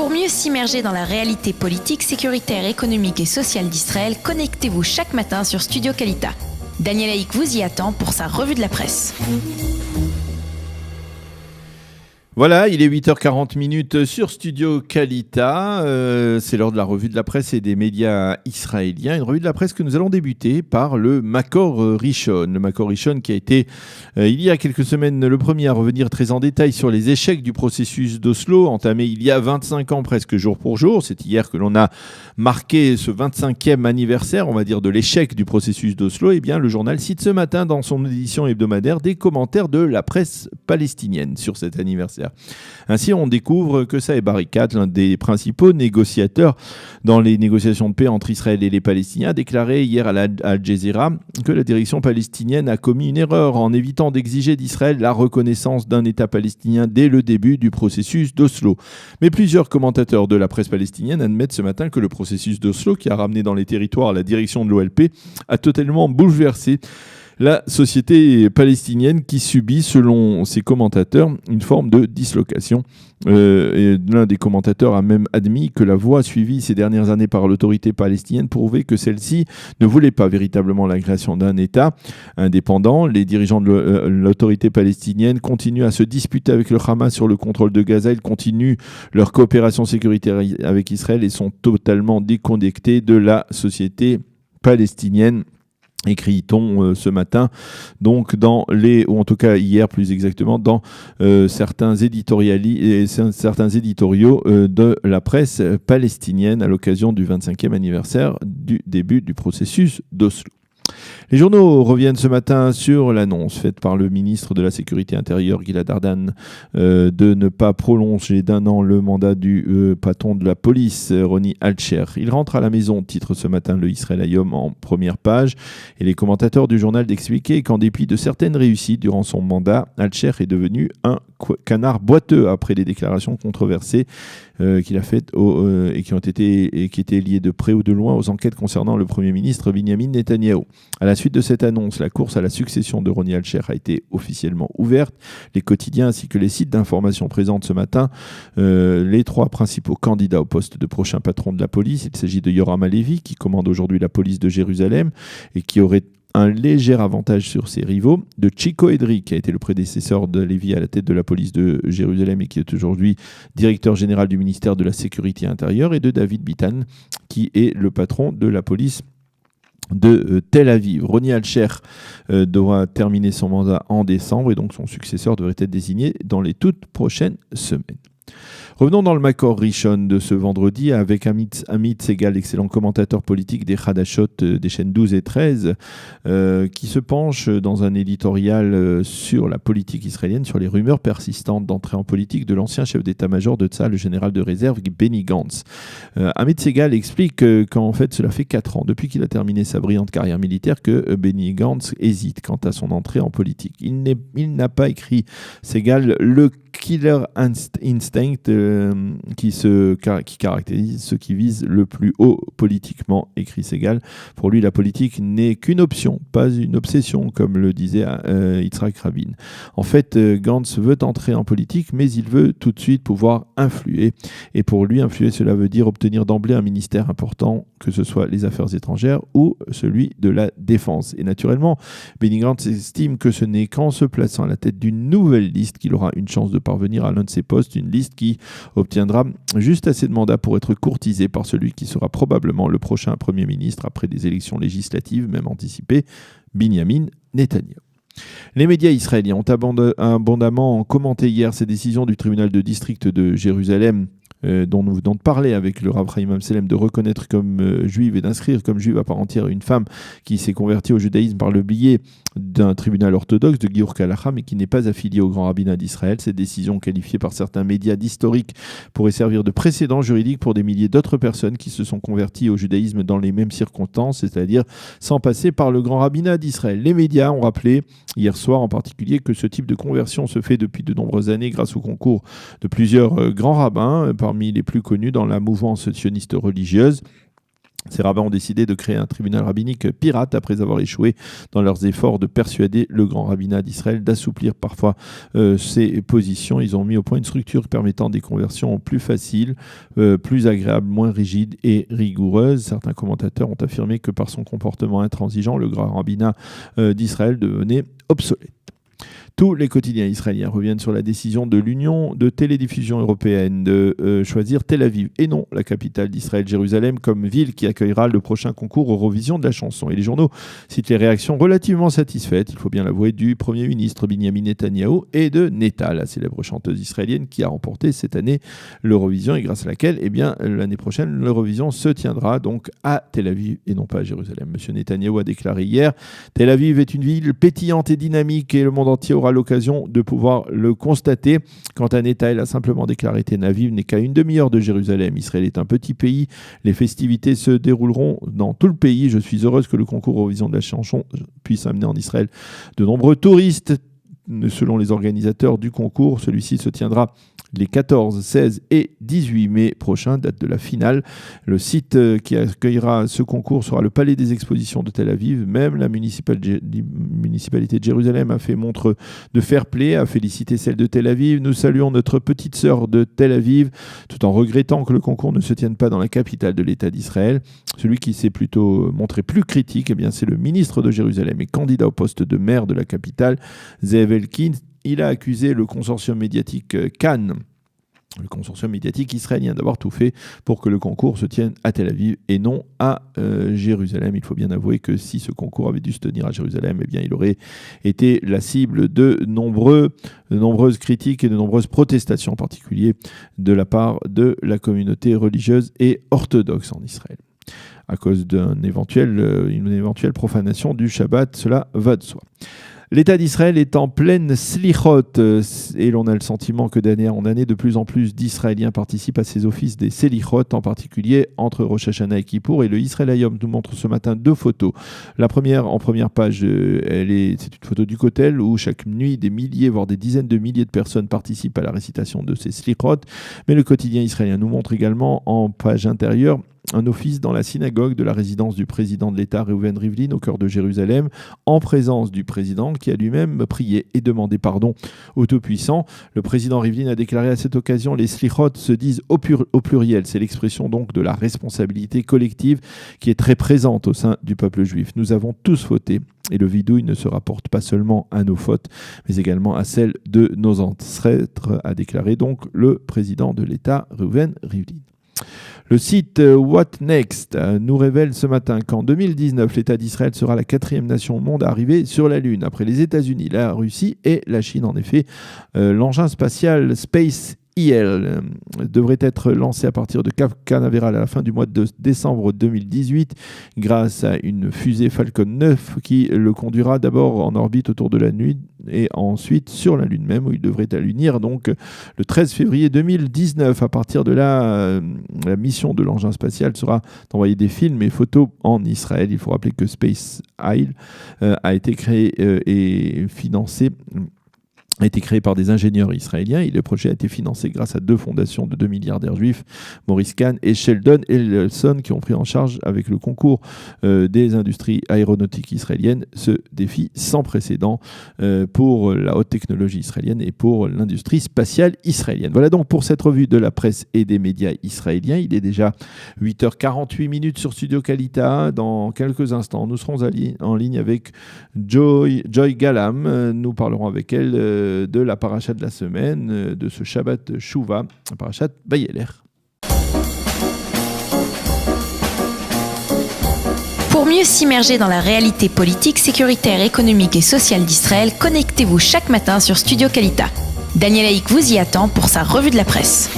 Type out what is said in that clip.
Pour mieux s'immerger dans la réalité politique, sécuritaire, économique et sociale d'Israël, connectez-vous chaque matin sur Studio Kalita. Daniel Haïk vous y attend pour sa revue de la presse. Voilà, il est 8h40 sur Studio Kalita. C'est l'heure de la revue de la presse et des médias israéliens. Une revue de la presse que nous allons débuter par le Makor Rishon. Le Makor Rishon qui a été, il y a quelques semaines, le premier à revenir très en détail sur les échecs du processus d'Oslo, entamé il y a 25 ans presque jour pour jour. C'est hier que l'on a marqué ce 25e anniversaire, on va dire, de l'échec du processus d'Oslo. Eh bien, le journal cite ce matin dans son édition hebdomadaire des commentaires de la presse palestinienne sur cet anniversaire. Ainsi, on découvre que Saeb Erekat, l'un des principaux négociateurs dans les négociations de paix entre Israël et les Palestiniens, a déclaré hier à Al Jazeera que la direction palestinienne a commis une erreur en évitant d'exiger d'Israël la reconnaissance d'un État palestinien dès le début du processus d'Oslo. Mais plusieurs commentateurs de la presse palestinienne admettent ce matin que le processus d'Oslo, qui a ramené dans les territoires la direction de l'OLP, a totalement bouleversé la société palestinienne qui subit, selon ces commentateurs, une forme de dislocation. Et l'un des commentateurs a même admis que la voie suivie ces dernières années par l'autorité palestinienne prouvait que celle-ci ne voulait pas véritablement la création d'un État indépendant. Les dirigeants de l'autorité palestinienne continuent à se disputer avec le Hamas sur le contrôle de Gaza. Ils continuent leur coopération sécuritaire avec Israël et sont totalement déconnectés de la société palestinienne. Écrit-on ce matin, donc ou en tout cas hier plus exactement, dans certains éditoriaux de la presse palestinienne à l'occasion du 25e anniversaire du début du processus d'Oslo. Les journaux reviennent ce matin sur l'annonce faite par le ministre de la Sécurité intérieure, Gilad Ardan, de ne pas prolonger d'un an le mandat du patron de la police, Roni Alcher. Il rentre à la maison, titre ce matin le Israël Hayom en première page. Et les commentateurs du journal d'expliquer qu'en dépit de certaines réussites durant son mandat, Alcher est devenu un canard boiteux après les déclarations controversées qu'il a faites et qui étaient liées de près ou de loin aux enquêtes concernant le Premier ministre Benyamin Netanyahou. À la suite de cette annonce, la course à la succession de Roni Alcher a été officiellement ouverte. Les quotidiens ainsi que les sites d'information présentent ce matin les trois principaux candidats au poste de prochain patron de la police. Il s'agit de Yoram Halevi, qui commande aujourd'hui la police de Jérusalem et qui aurait un léger avantage sur ses rivaux, de Chico Edry, qui a été le prédécesseur de Lévi à la tête de la police de Jérusalem et qui est aujourd'hui directeur général du ministère de la Sécurité intérieure, et de David Bitan, qui est le patron de la police de Tel Aviv. Roni Alcher devra terminer son mandat en décembre et donc son successeur devrait être désigné dans les toutes prochaines semaines. Revenons dans le Makor Rishon de ce vendredi avec Amit Segal, excellent commentateur politique des Hadashot des chaînes 12 et 13, qui se penche dans un éditorial sur la politique israélienne, sur les rumeurs persistantes d'entrée en politique de l'ancien chef d'état-major de Tzahal, le général de réserve Benny Gantz. Amit Segal explique qu'en fait cela fait 4 ans, depuis qu'il a terminé sa brillante carrière militaire, que Benny Gantz hésite quant à son entrée en politique. Il n'a pas écrit, Segal, le killer instinct qui caractérise ceux qui visent le plus haut politiquement, écrit Segal. Pour lui, la politique n'est qu'une option, pas une obsession, comme le disait Yitzhak Rabin. En fait, Gantz veut entrer en politique, mais il veut tout de suite pouvoir influer. Et pour lui, influer, cela veut dire obtenir d'emblée un ministère important, que ce soit les affaires étrangères ou celui de la défense. Et naturellement, Benny Gantz estime que ce n'est qu'en se plaçant à la tête d'une nouvelle liste qu'il aura une chance de parvenir à l'un de ses postes, une liste qui obtiendra juste assez de mandats pour être courtisé par celui qui sera probablement le prochain Premier ministre après des élections législatives, même anticipées, Benyamin Netanyahou. Les médias israéliens ont abondamment commenté hier ces décisions du tribunal de district de Jérusalem, dont nous venons de parler avec le Rav Chaim Amselem, de reconnaître comme juive et d'inscrire comme juive à part entière une femme qui s'est convertie au judaïsme par le biais d'un tribunal orthodoxe de Giur Kalacha, mais qui n'est pas affilié au grand rabbinat d'Israël. Cette décision, qualifiée par certains médias d'historique, pourrait servir de précédent juridique pour des milliers d'autres personnes qui se sont converties au judaïsme dans les mêmes circonstances, c'est-à-dire sans passer par le grand rabbinat d'Israël. Les médias ont rappelé hier soir en particulier que ce type de conversion se fait depuis de nombreuses années grâce au concours de plusieurs grands rabbins, parmi les plus connus dans la mouvance sioniste religieuse. Ces rabbins ont décidé de créer un tribunal rabbinique pirate après avoir échoué dans leurs efforts de persuader le grand rabbinat d'Israël d'assouplir parfois ses positions. Ils ont mis au point une structure permettant des conversions plus faciles, plus agréables, moins rigides et rigoureuses. Certains commentateurs ont affirmé que par son comportement intransigeant, le grand rabbinat d'Israël devenait obsolète. Tous les quotidiens israéliens reviennent sur la décision de l'Union de télédiffusion européenne de choisir Tel Aviv et non la capitale d'Israël, Jérusalem, comme ville qui accueillera le prochain concours Eurovision de la chanson. Et les journaux citent les réactions relativement satisfaites, il faut bien l'avouer, du Premier ministre Binyamin Netanyahou et de Netta, la célèbre chanteuse israélienne qui a remporté cette année l'Eurovision et grâce à laquelle, l'année prochaine, l'Eurovision se tiendra donc à Tel Aviv et non pas à Jérusalem. Monsieur Netanyahou a déclaré hier « Tel Aviv est une ville pétillante et dynamique et le monde entier aura l'occasion de pouvoir le constater. Quant à Netta, elle a simplement déclaré Tel Aviv n'est qu'à une demi-heure de Jérusalem. Israël est un petit pays. Les festivités se dérouleront dans tout le pays. Je suis heureuse que le concours Eurovision de la chanson puisse amener en Israël de nombreux touristes. Selon les organisateurs du concours, celui-ci se tiendra les 14, 16 et 18 mai prochains, date de la finale. Le site qui accueillera ce concours sera le Palais des Expositions de Tel Aviv. Même la municipalité de Jérusalem a fait montre de fair play, a félicité celle de Tel Aviv. Nous saluons notre petite sœur de Tel Aviv, tout en regrettant que le concours ne se tienne pas dans la capitale de l'État d'Israël. Celui qui s'est plutôt montré plus critique, c'est le ministre de Jérusalem et candidat au poste de maire de la capitale, Zeev Elkin. Il a accusé le consortium médiatique Cannes, le consortium médiatique israélien, d'avoir tout fait pour que le concours se tienne à Tel Aviv et non à Jérusalem. Il faut bien avouer que si ce concours avait dû se tenir à Jérusalem, il aurait été la cible de nombreuses critiques et de nombreuses protestations, en particulier de la part de la communauté religieuse et orthodoxe en Israël, à cause d'une éventuelle profanation du Shabbat. Cela va de soi. L'État d'Israël est en pleine slichot et l'on a le sentiment que d'année en année, de plus en plus d'Israéliens participent à ces offices des selichot, en particulier entre Rosh Hashanah et Kippour. Et le Israël Hayom nous montre ce matin 2 photos. La première, en première page, c'est une photo du Kotel où chaque nuit des milliers, voire des dizaines de milliers de personnes participent à la récitation de ces slichot. Mais le quotidien israélien nous montre également en page intérieure un office dans la synagogue de la résidence du président de l'État, Reuven Rivlin, au cœur de Jérusalem, en présence du président qui a lui-même prié et demandé pardon au Tout-Puissant. Le président Rivlin a déclaré à cette occasion « Les slichot se disent au pluriel ». C'est l'expression donc de la responsabilité collective qui est très présente au sein du peuple juif. Nous avons tous fauté et le vidouille ne se rapporte pas seulement à nos fautes, mais également à celles de nos ancêtres, a déclaré donc le président de l'État, Reuven Rivlin. Le site What Next nous révèle ce matin qu'en 2019, l'État d'Israël sera la 4e nation au monde à arriver sur la Lune, après les États-Unis, la Russie et la Chine. En effet, l'engin spatial Space devrait être lancé à partir de Cap Canaveral à la fin du mois de décembre 2018 grâce à une fusée Falcon 9 qui le conduira d'abord en orbite autour de la Lune et ensuite sur la Lune même où il devrait allunir donc le 13 février 2019. À partir de là, la mission de l'engin spatial sera d'envoyer des films et photos en Israël. Il faut rappeler que Space Isle a été créé et financé a été créé par des ingénieurs israéliens et le projet a été financé grâce à 2 fondations de 2 milliardaires juifs, Maurice Kahn et Sheldon Adelson, qui ont pris en charge avec le concours des industries aéronautiques israéliennes ce défi sans précédent pour la haute technologie israélienne et pour l'industrie spatiale israélienne. Voilà donc pour cette revue de la presse et des médias israéliens. Il est déjà 8h48 sur Studio Kalita. Dans quelques instants, nous serons en ligne avec Joy Galam. Nous parlerons avec elle de la paracha de la semaine, de ce Shabbat Shuvah, la parachat Vayeler. Pour mieux s'immerger dans la réalité politique, sécuritaire, économique et sociale d'Israël, connectez-vous chaque matin sur Studio Kalita. Daniel Haïk vous y attend pour sa revue de la presse.